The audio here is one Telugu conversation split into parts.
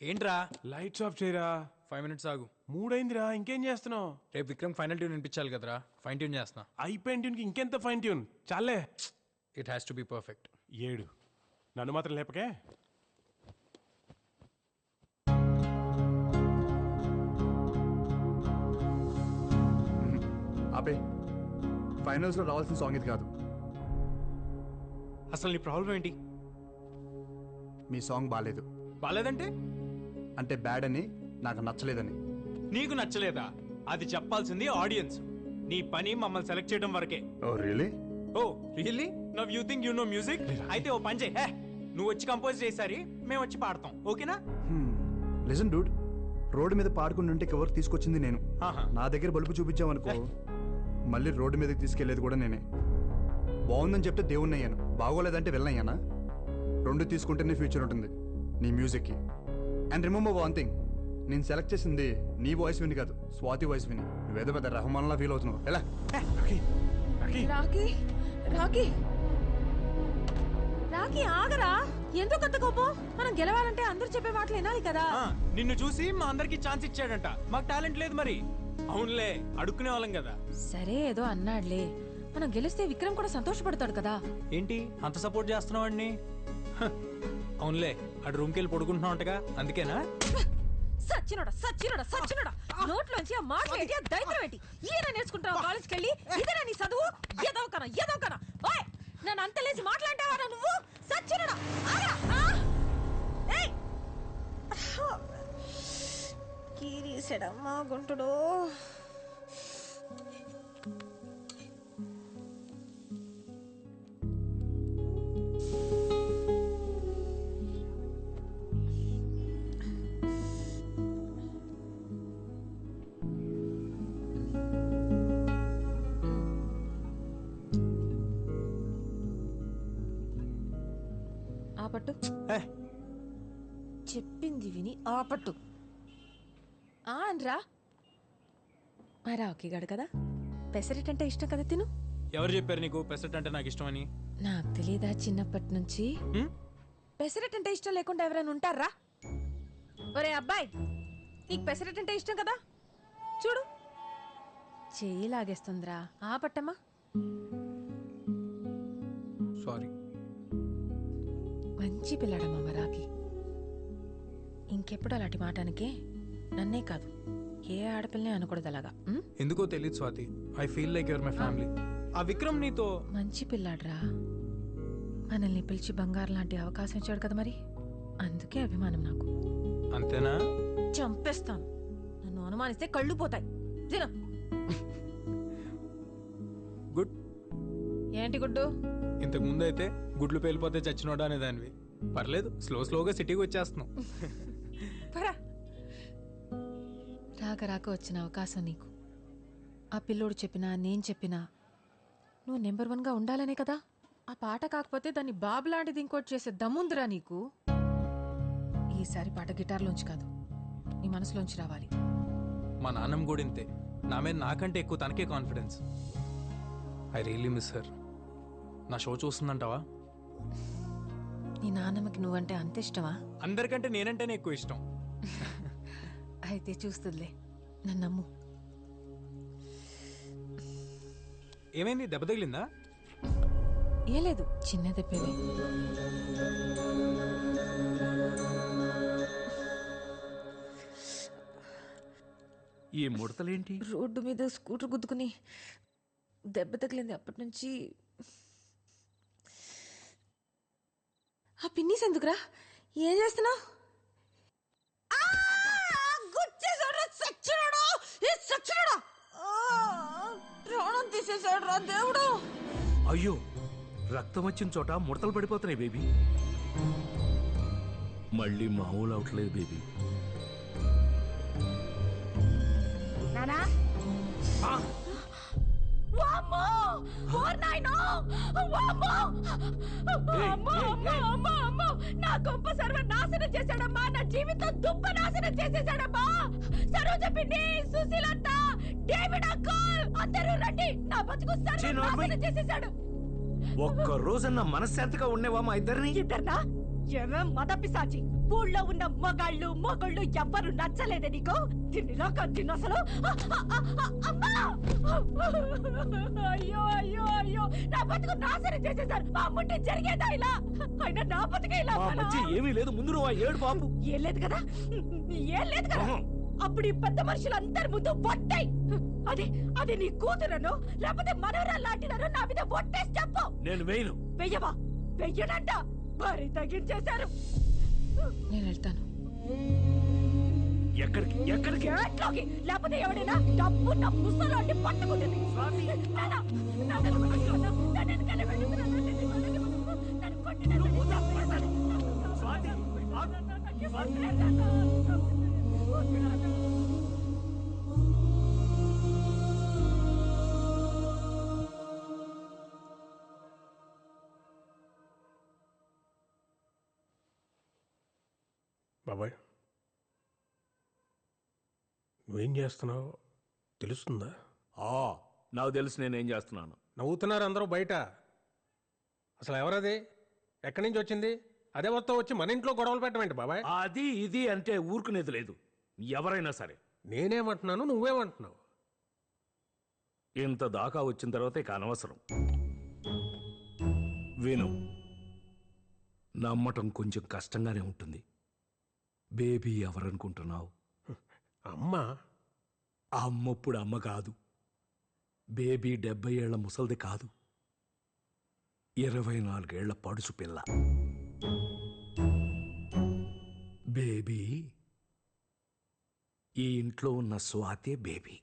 ఏంట్రా లైట్స్ ఆఫ్ చేయరా. 5 minutes ఆగు. 3 అయిందిరా, ఇంకేం చేస్తున్నావు? రేపు విక్రమ్ ఫైనల్ ట్యూన్ వినిపించాలి కదరా, ఫైన్ ట్యూన్ చేస్తున్నా. అయిపోయిన ట్యూన్కి ఇంకెంత ఫైన్ ట్యూన్ చాలే. It has to be perfect. 7 నన్ను మాత్రం లేపకే. ఆపే. ఫైనల్స్లో రావాల్సిన సాంగ్ ఇది కాదు. అసలు నీ ప్రాబ్లం ఏంటి? మీ సాంగ్ బాగాలేదు. బాలేదంటే? అంటే బ్యాడ్ అని, నాకు నచ్చలేదని. నీకు నచ్చలేదా? అది చెప్పాల్సింది ఆడియన్స్. నీ పని మమ్మల్ని సెలెక్ట్ చేయడం వరకే. Oh really? Oh really? Now you think you know music? అయితే ఓ పని చేయి, నువ్వు వచ్చి కంపోజ్ చేసారి మేము వచ్చి పాడతాం, ఓకేనా? లిజన్ డూడ్, రోడ్డు మీద పాడుకుంటుంటే కవర్ తీసుకొచ్చింది నేను. నా దగ్గర బలుపు చూపించామనుకో, మళ్ళీ రోడ్డు మీదకి తీసుకెళ్లేది కూడా నేనే. బాగుందని చెప్తే దేవుణ్ణి అయ్యాను, బాగోలేదంటే వెళ్ళనయ్యానా? 2 తీసుకుంటేనే ఫ్యూచర్ ఉంటుంది నీ మ్యూజిక్కి. అండ్ రిమెంబర్ వన్ థింగ్, నేను సెలెక్ట్ చేసింది నీ వాయిస్ విని కాదు, స్వాతి వాయిస్ విని. నువ్వేదో పెద్ద రెహమాన్లా ఫీల్ అవుతున్నావు. ఎలా? రాకీ రాకీ రాకీ ఆగరా, ఎందుకు అంత కోపం? మనం గెలవాలంటే అందరూ చెప్పే మాటలు వినాలి కదా. నిన్ను చూసి మా అందరికి ఛాన్స్ ఇచ్చాడంట, మాకు టాలెంట్ లేదు మరి. అవునులే, అడుక్కునే వాళ్ళం కదా. సరే ఏదో అన్నాడులే, మనం గెలిస్తే విక్రమ్ కూడా సంతోషపడతాడు కదా. ఏంటి అంత సపోర్ట్ చేస్తున్నావు అండి? అవునులే, అటు రూమ్కి వెళ్ళి పడుకుంటున్నావుంటగా, అందుకేనా? సచ్చినోడా సచ్చినోడా సచ్చినోడా, నోట్లోంచి ఆ మాట ఏంటి, ఆ దైత్రం ఏంటి? ఈయన నేర్చుకుంటావు కాలేజ్కి వెళ్ళి? ఇదేనా నీ చదువు? ఏదోకనా ఏదోకనా? ఓయ్, నన్ను అంత లేచి మాట్లాంటావా నువ్వు? సచ్చినోడా కీరీసెడమ్మా గుంటుడు. ఆపట్టు, చెప్పింది విని ఆపట్టు. అనరా, మరా ఒకేగాడు కదా, పెసరెట్ అంటే ఇష్టం కదా, తిను. ఎవరు చెప్పారు నీకు పెసరెట్ అంటే నాకు ఇష్టం అని? నాకు తెలీదా చిన్నప్పటి నుంచి? పెసరెట్ అంటే ఇష్టం లేకుండా ఎవరైనా ఉంటారా? ఒరే అబ్బాయి, నీకు పెసరెట్ అంటే ఇష్టం కదా, చూడు చెయ్యి లాగేస్తుందిరా. ఆపట్టమ్మా. సారీ. మంచి పిల్లాడమ్మా మరాకి. ఇంకెప్పుడు అలాంటి మాటానికే నన్నే కాదు, ఏ ఆడపిల్లనే అనకూడదు అలాగా. ఎందుకో తెలియదు Swathi, I feel like your my family. ఆ విక్రమ్ నీతో మంచి పిల్లాడ్రా, మనల్ని పిలిచి బంగారు లాంటి అవకాశం ఇచ్చాడు కదా, మరి అందుకే అభిమానం నాకు. అంతేనా? చంపేస్తాను, నన్ను అనుమానిస్తే కళ్ళు పోతాయి. తిన. గుడ్. ఏంటి గుడ్డు? ఇంతకు ముందు అయితే గుడ్లు పేలిపోతే చచ్చినోడా అనేదానివి. పర్లేదు, స్లోగా సిటీకి వచ్చేస్తున్నావు. రాక రాక వచ్చిన అవకాశం నీకు. ఆ పిల్లోడు చెప్పినా నేను చెప్పినా నువ్వు నెంబర్ 1గా ఉండాలనే కదా. ఆ పాట కాకపోతే దాన్ని బాబు లాంటిది ఇంకోటి చేసే దమ్ముందిరా నీకు. ఈసారి పాట గిటార్లోంచి కాదు, నీ మనసులోంచి రావాలి. మా నాన్నమ్మ కూడా ఇంతే, నా మీద నాకంటే ఎక్కువ తనకే confidence. I really miss her. నా షో చూస్తుందంటావా? నీ నాన్నమ్మకి నువ్వంటే అంత ఇష్టమా? అందరికంటే నేనంటేనే ఎక్కువ ఇష్టం. అయితే చూస్తుందిలే, నన్ను నమ్ము. ఏమైంది, దెబ్బ తగిలిందా? ఏ లేదు, చిన్న దెబ్బేలే. ఈ ముడతలేంటి? రోడ్డు మీద స్కూటర్ గుద్దుకుని దెబ్బ తగిలింది. అప్పటి నుంచి ఆ పిన్నీస్ ఎందుకురా? ఏం చేస్తున్నావు? ప్రాణం తీసేసాడు రా దేవుడు. అయ్యో, రక్తం వచ్చిన చోట ముడతలు పడిపోతున్నాయి బేబీ. మళ్ళీ మామూలు అవట్లేదు బేబీ. నా గొప్ప సర్వ నాశనం చేశాడమ్మా, నా జీవితం దుప్ప నాశనం చేసేసాడమ్మా. సరోజ పిన్ని, సుశీలత, డేవిడ్ అంకుల్ అందరూ రండి, నా బతుకు సర్వ నాశనం చేసేసాడు. ఒక్క రోజన్నా మనశ్శాంతిగా ఉండేవా మా ఇద్దరిని? ఇద్దర్నా? ఏమే మద పిశాచి, ఊళ్ళో ఉన్న మొగళ్ళు ఎవ్వరు నచ్చలేదే నీకు? తిన్నిలా కంటిని అసలు. అమ్మా! అయ్యో అయ్యో అయ్యో, నా బతుకు నాశనం చేసేసారు. మా అమ్ముంటే జరిగేదా ఇలా? అయినా నా బతుకే ఇలా. ఏమీ లేదు, ముందు నువ్వు ఏడు బాబు. ఏం లేదు కదా, ఏం లేదు కదా. అప్పుడు ఈ పెద్ద మనుషులందరి ముందు ఒట్టాయి. అది నీ కూతురను లేకపోతే మనవరాలు లాంటిదను నా మీద ఒట్టేసి చెప్పు. నేను వేయను. వెయ్యవా? వెయ్యనంట. మరి తగ్గించేశారు. నేను వెళ్తాను. ఎక్కడికి ఎక్కడికి? ఇంట్లోకి. లేకపోతే ఎవడైనా డబ్బున్న ముసలోని పట్టుకుంటుంది. బాబాయ్, నువ్వేం చేస్తున్నావు తెలుస్తుందా? నాకు తెలుసు నేనేం చేస్తున్నాను. నవ్వుతున్నారు అందరూ బయట. అసలు ఎవరది? ఎక్కడి నుంచి వచ్చింది? అదే మొత్తం వచ్చి మన ఇంట్లో గొడవలు పెట్టమేంటి బాబాయ్? అది ఇది అంటే ఊరుకునేది లేదు. ఎవరైనా సరే. నేనేమంటున్నాను, నువ్వేమంటున్నావు? ఇంత దాకా వచ్చిన తర్వాత ఇక అనవసరం. విను, నమ్మటం కొంచెం కష్టంగానే ఉంటుంది. బేబీ ఎవరనుకుంటున్నావు? అమ్మా. అమ్మప్పుడు అమ్మ కాదు. బేబీ 70 ఏళ్ల ముసల్ది కాదు, 24 ఏళ్ల పడుచు పిల్ల. బేబీ ఈ ఇంట్లో ఉన్న స్వాతే బేబీ.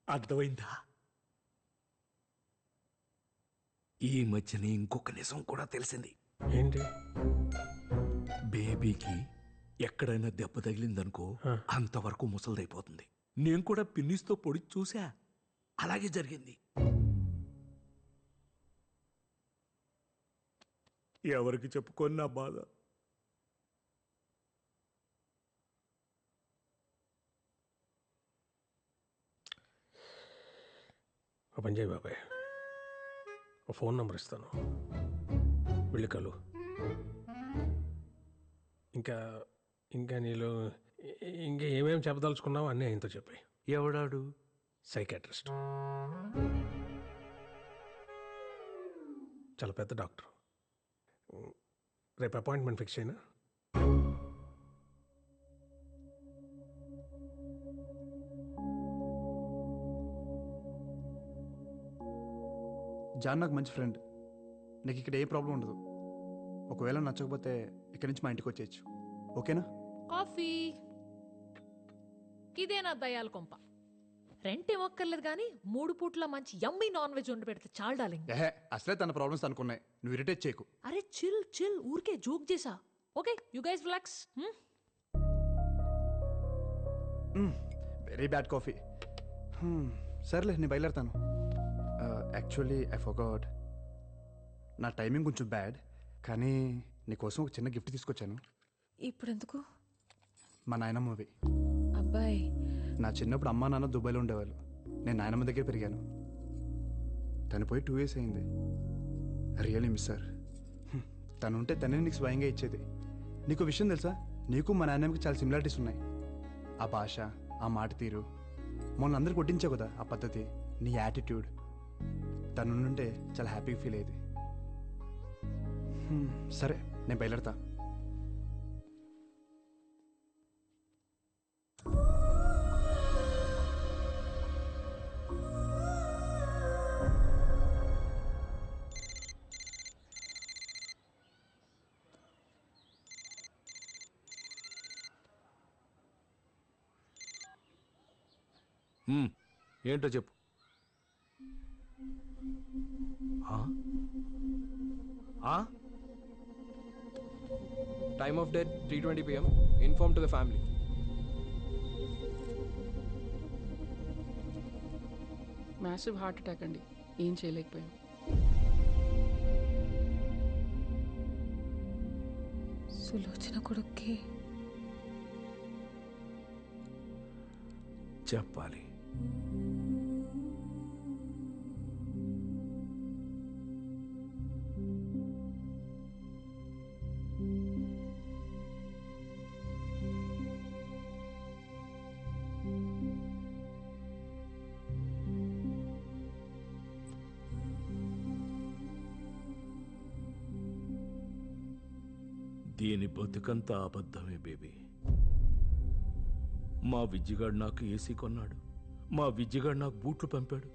అర్థమైందా? ఈ మధ్యనే ఇంకొక నిజం కూడా తెలిసింది. ఏంటి? బేబీకి ఎక్కడైనా దెబ్బ తగిలిందనుకో అంతవరకు ముసలిదైపోతుంది. నేను కూడా పిన్నిస్తో పొడి చూసా, అలాగే జరిగింది. ఎవరికి చెప్పుకొని నా బాధ. ఒక పని చేయి బాబాయ్, ఒక ఫోన్ నెంబర్ ఇస్తాను, వెళ్ళి కలు. ఇంకా ఇంకా నీలో ఇంకా ఏమేమి చెప్పదలుచుకున్నావు అన్నీ ఆయనతో చెప్పాయి. ఎవడాడు? సైకాట్రిస్ట్, చాలా పెద్ద డాక్టర్. రేపు అపాయింట్మెంట్ ఫిక్స్ అయినా? జాన్ నాకు మంచి ఫ్రెండ్. నీకు ఇక్కడ ఏ ప్రాబ్లం ఉండదు. ఒకవేళ నచ్చకపోతే ఇక్కడి నుంచి మా ఇంటికి వచ్చేయచ్చు. ఓకేనా? కాఫీ. ఇదేనా దయాల కొంప? రెంట్ ఏమక్కర్లేదు కానీ 3 పూట్ల మంచి యమ్మీ నాన్ వెజ్ వండి పెడితే చాలు డార్లింగ్. ఏహే, అసలే తన ప్రాబ్లమ్స్ అనుకున్నాయి. నువ్వు ఇరిటేట్ చేయకు. అరే చిల్ చిల్, ఊరికే జోక్ చేసా. Okay, you guys relax. Very bad coffee. సర్లే, నేను బయలుదేరుతాను. Actually I forgot. నా టైమింగ్ కొంచెం బ్యాడ్, కానీ నీకోసం ఒక చిన్న గిఫ్ట్ తీసుకొచ్చాను. ఇప్పుడు ఎందుకు? మా నాయనమ్మవి. అబ్బాయి, నా చిన్నప్పుడు అమ్మా నాన్న దుబాయ్లో ఉండేవాళ్ళు. నేను నాయనమ్మ దగ్గర పెరిగాను. తను పోయి 2 years అయింది. Really miss sir. తను ఉంటే తనే నీకు స్వయంగా ఇచ్చేది. నీకు విషయం తెలుసా, నీకు మా నాన్నమ్మకి చాలా సిమిలారిటీస్ ఉన్నాయి. ఆ భాష, ఆ మాట తీరు, మొన్న అందరికి కొట్టించావు కదా ఆ పద్ధతి, నీ యాటిట్యూడ్. తను ఉంటే చాలా హ్యాపీగా ఫీల్ అయ్యేది. సరే, నేను బయలుదేరతా. ఏంటో చెప్పు. Time of death 3:20 p.m. Inform to the family. Massive heart attack అండి, ఏం చేయలేకపోయాం. సులోచన కొడుక్కి చెప్పాలి. దీని బతుకంతా అబద్ధమే బేబీ. మా విజ్జిగాడు నాకు ఏసీ కొన్నాడు, మా విజ్జిగాడు నాకు బూట్లు పంపాడు,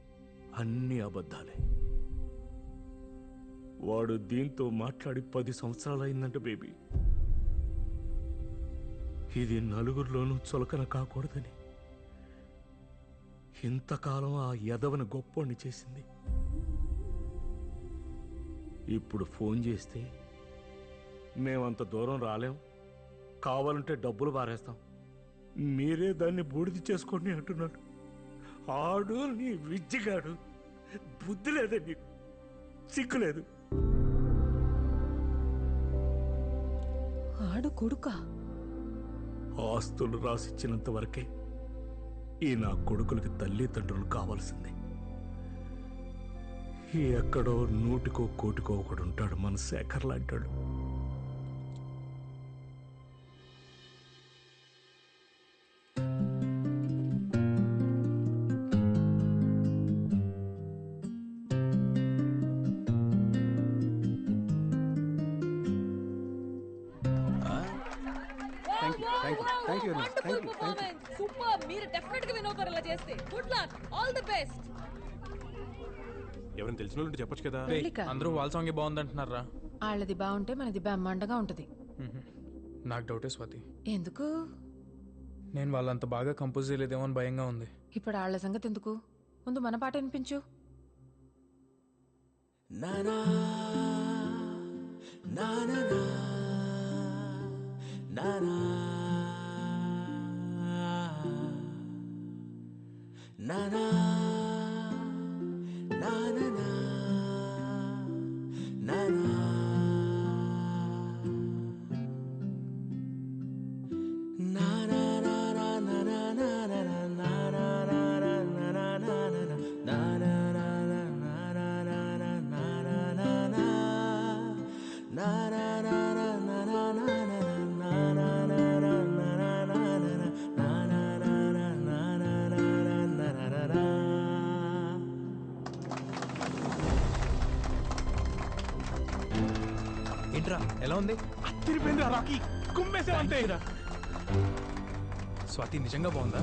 అన్నీ అబద్ధాలే. వాడు దీంతో మాట్లాడి 10 సంవత్సరాలైందంట బేబీ. ఇది నలుగురిలోనూ చులకన కాకూడదని ఇంతకాలం ఆ యదవని గొప్పోణ్ణి చేసింది. ఇప్పుడు ఫోన్ చేస్తే మేమంత దూరం రాలేం, కావాలంటే డబ్బులు పారేస్తాం, మీరే దాన్ని బూడిద చేసుకోండి అంటున్నాడు. ఆడు నీ విజ్జిగాడు. బుద్ధి లేదే నీకు, సిగ్గులేదు. ఆడు కొడుకా? ఆస్తులు రాసిచ్చినంత వరకే ఈ నా కొడుకులకి తల్లిదండ్రులు కావాల్సిందే. ఎక్కడో 100కో 1,00,00,000 ఒకడు ఉంటాడు మన శేఖర్ లాంటాడు. సూపర్, మీరు డెఫినెట్ గా విన్ అవుతారు ఇలా చేస్తే. Good luck, all the best. ఎవరైనా తెలిసిన వాళ్ళు చెప్పొచ్చు కదా. రేయ్, పెళ్ళికా? అందరూ వాళ్ళ సాంగే బాగుందంటున్నారా? వాళ్ళది బాగుంటే మనది బ్రహ్మాండంగా ఉంటది. నాకు డౌటే స్వాతి. ఎందుకు? నేను వాళ్ళంత బాగా కంపోజ్ చేయలేదేమో అని భయంగా ఉంది. ఇప్పుడు వాళ్ళ సంగతి ఎందుకు, ముందు మన పాట వినిపించు. ఏంట్రా ఎలా ఉంది? తిరిపోయింది రాకి, కుమ్మేసే అంతే. స్వాతి నిజంగా బాగుందా?